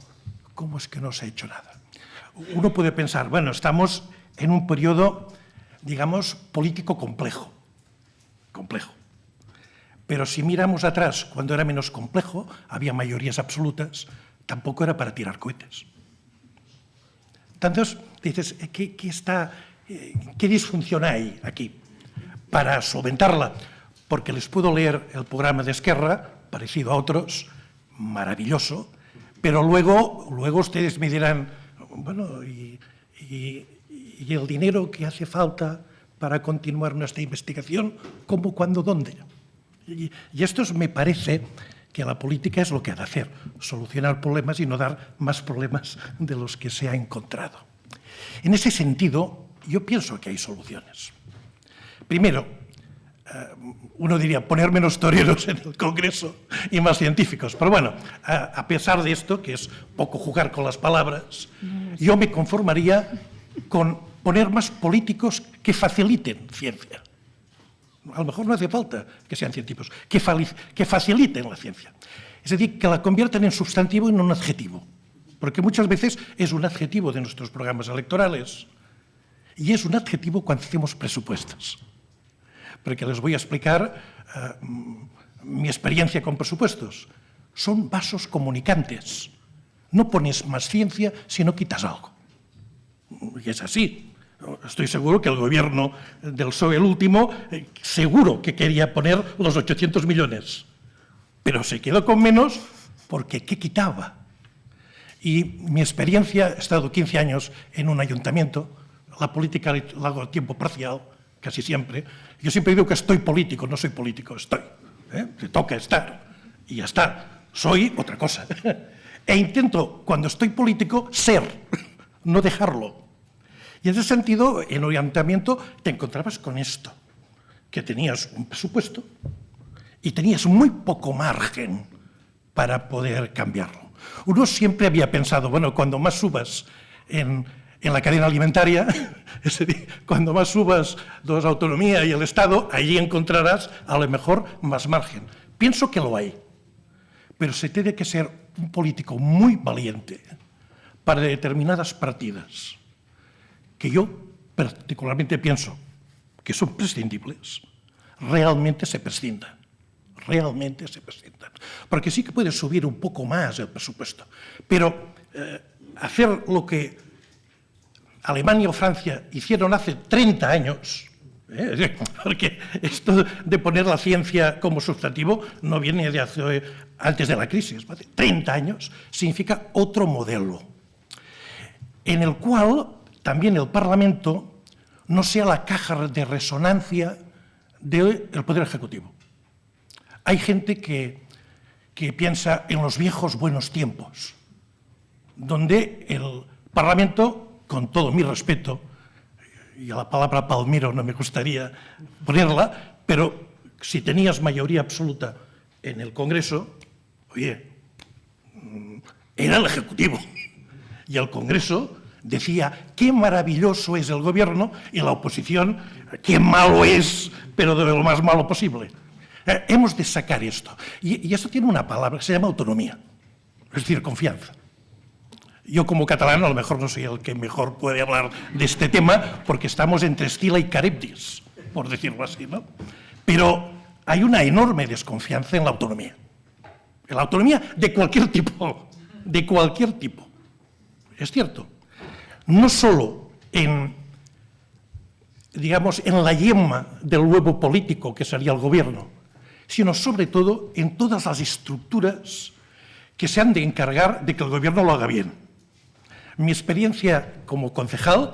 se ha hecho nada? Uno puede pensar, bueno, estamos en un periodo, digamos, político complejo. Pero si miramos atrás, cuando era menos complejo, había mayorías absolutas, tampoco era para tirar cohetes. Entonces, dices, ¿qué disfunción hay aquí? Para solventarla, porque les puedo leer el programa de Esquerra, parecido a otros, maravilloso, pero luego ustedes me dirán, bueno, ¿y el dinero que hace falta para continuar nuestra investigación? ¿Cómo, cuándo, dónde? Y esto me parece que la política es lo que ha de hacer, solucionar problemas y no dar más problemas de los que se ha encontrado. En ese sentido, yo pienso que hay soluciones. Primero, uno diría poner menos toreros en el Congreso y más científicos. Pero bueno, a pesar de esto, que es poco jugar con las palabras, yo me conformaría con poner más políticos que faciliten ciencia. A lo mejor no hace falta que sean científicos, que faciliten la ciencia. Es decir, que la conviertan en sustantivo y no en adjetivo. Porque muchas veces es un adjetivo de nuestros programas electorales y es un adjetivo cuando hacemos presupuestos. Porque les voy a explicar mi experiencia con presupuestos. Son vasos comunicantes. No pones más ciencia si no quitas algo. Y es así. Estoy seguro que el gobierno del PSOE, el último, seguro que quería poner los 800 millones. Pero se quedó con menos porque ¿qué quitaba? Y mi experiencia, he estado 15 años en un ayuntamiento, la política la hago a tiempo parcial, casi siempre. Yo siempre digo que estoy político, no soy político, estoy. Me toca estar y ya está. Soy otra cosa. E intento, cuando estoy político, ser, no dejarlo. Y en ese sentido, en el ayuntamiento te encontrabas con esto, que tenías un presupuesto y tenías muy poco margen para poder cambiarlo. Uno siempre había pensado, bueno, cuando más subas en la cadena alimentaria, es decir, cuando más subas la autonomía y el Estado, allí encontrarás a lo mejor más margen. Pienso que lo hay, pero se tiene que ser un político muy valiente para determinadas partidas que yo particularmente pienso que son prescindibles, realmente se prescindan. Realmente se prescindan. Porque sí que puede subir un poco más el presupuesto, pero hacer lo que Alemania o Francia hicieron hace 30 años, porque esto de poner la ciencia como sustantivo no viene de antes de la crisis, hace 30 años, significa otro modelo, en el cual también el Parlamento no sea la caja de resonancia del Poder Ejecutivo. Hay gente que piensa en los viejos buenos tiempos, donde el Parlamento, con todo mi respeto, y a la palabra palmiro no me gustaría ponerla, pero si tenías mayoría absoluta en el Congreso, oye, era el Ejecutivo. Y el Congreso decía qué maravilloso es el Gobierno y la oposición qué malo es, pero de lo más malo posible. Hemos de sacar esto. Y esto tiene una palabra que se llama autonomía, es decir, confianza. Yo como catalán a lo mejor no soy el que mejor puede hablar de este tema porque estamos entre Escila y Caribdis, por decirlo así, ¿no? Pero hay una enorme desconfianza en la autonomía. En la autonomía de cualquier tipo, de cualquier tipo. Es cierto. No solo digamos, en la yema del huevo político que sería el gobierno, sino sobre todo en todas las estructuras que se han de encargar de que el gobierno lo haga bien. Mi experiencia como concejal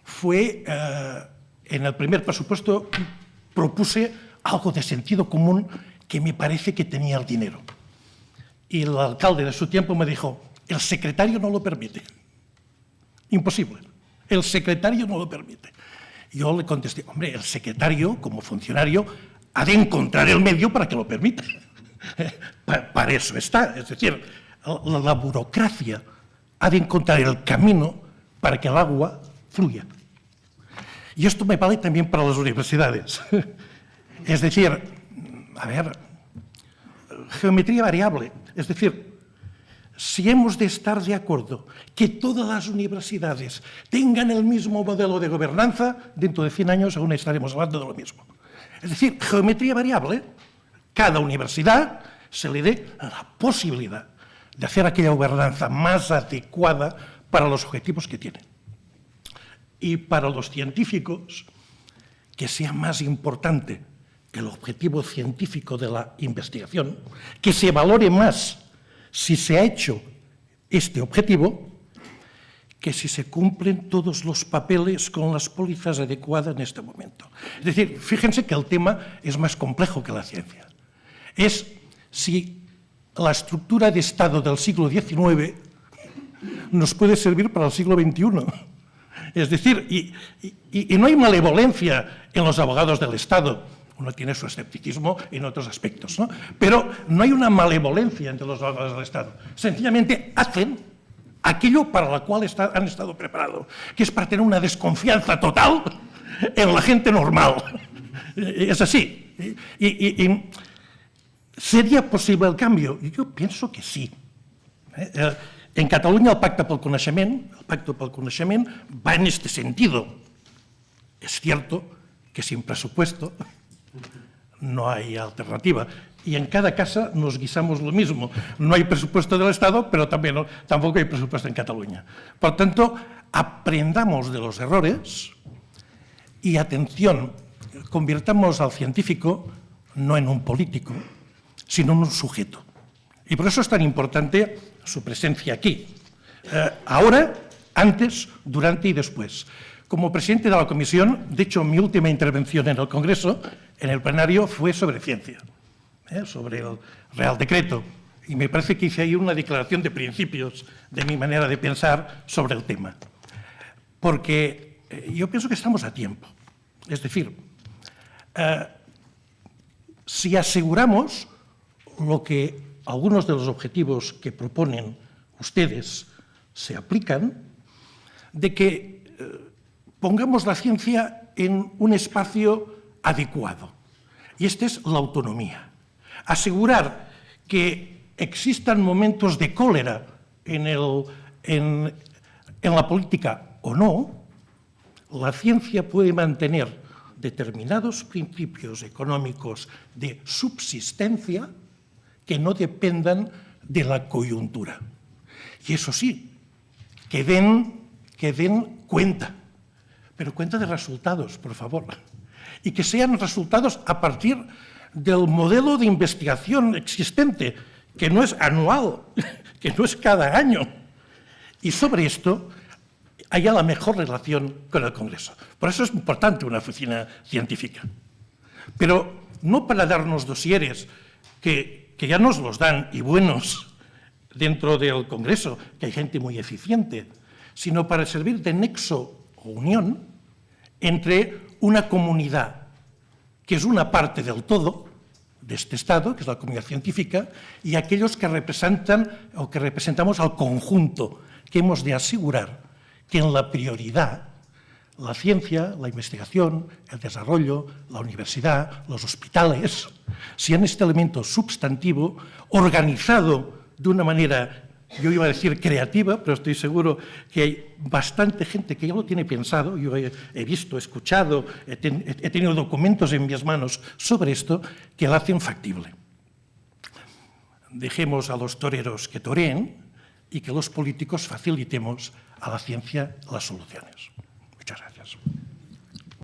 fue, en el primer presupuesto, propuse algo de sentido común que me parece que tenía el dinero. Y el alcalde de su tiempo me dijo, el secretario no lo permite. Imposible. El secretario no lo permite. Yo le contesté, hombre, el secretario, como funcionario, ha de encontrar el medio para que lo permita. Para eso está. Es decir, la burocracia ha de encontrar el camino para que el agua fluya. Y esto me vale también para las universidades. Es decir, a ver, geometría variable. Es decir, si hemos de estar de acuerdo que todas las universidades tengan el mismo modelo de gobernanza, dentro de 100 años aún estaremos hablando de lo mismo. Es decir, geometría variable. Cada universidad se le dé la posibilidad de hacer aquella gobernanza más adecuada para los objetivos que tienen. Y para los científicos, que sea más importante el objetivo científico de la investigación, que se valore más si se ha hecho este objetivo, que si se cumplen todos los papeles con las pólizas adecuadas en este momento. Es decir, fíjense que el tema es más complejo que la ciencia. Es si la estructura de Estado del siglo XIX nos puede servir para el siglo XXI. Es decir, y no hay malevolencia en los abogados del Estado. Uno tiene su escepticismo en otros aspectos, ¿no? Pero no hay una malevolencia entre los abogados del Estado. Sencillamente hacen aquello para lo cual han estado preparados, que es para tener una desconfianza total en la gente normal. Es así. ¿Sería posible el cambio? Yo pienso que sí. En Catalunya el Pacte pel Coneixement va en este sentido. Es cierto que sin presupuesto no hay alternativa. Y en cada casa nos guisamos lo mismo. No hay presupuesto del Estado, pero tampoco hay presupuesto en Cataluña. Por tanto, aprendamos de los errores y, atención, convirtamos al científico no en un político, sino en un sujeto. Y por eso es tan importante su presencia aquí. Ahora, antes, durante y después. Como presidente de la comisión, de hecho, mi última intervención en el Congreso, en el plenario, fue sobre ciencia, sobre el Real Decreto. Y me parece que hice ahí una declaración de principios de mi manera de pensar sobre el tema. Porque yo pienso que estamos a tiempo. Es decir, si aseguramos lo que algunos de los objetivos que proponen ustedes se aplican, de que pongamos la ciencia en un espacio adecuado. Y esta es la autonomía. Asegurar que existan momentos de cólera en la política o no, la ciencia puede mantener determinados principios económicos de subsistencia que no dependan de la coyuntura. Y eso sí, que den cuenta, pero cuenta de resultados, por favor, y que sean resultados a partir del modelo de investigación existente, que no es anual, que no es cada año. Y sobre esto haya la mejor relación con el Congreso. Por eso es importante una oficina científica. Pero no para darnos dosieres que ya nos los dan y buenos dentro del Congreso, que hay gente muy eficiente, sino para servir de nexo o unión entre una comunidad que es una parte del todo de este Estado, que es la comunidad científica, y aquellos que representan o que representamos al conjunto, que hemos de asegurar que en la prioridad la ciencia, la investigación, el desarrollo, la universidad, los hospitales, sean este elemento substantivo organizado de una manera, yo iba a decir creativa, pero estoy seguro que hay bastante gente que ya lo tiene pensado. Yo he visto, he escuchado, he tenido documentos en mis manos sobre esto que lo hacen factible. Dejemos a los toreros que toreen y que los políticos facilitemos a la ciencia las soluciones. Muchas gracias.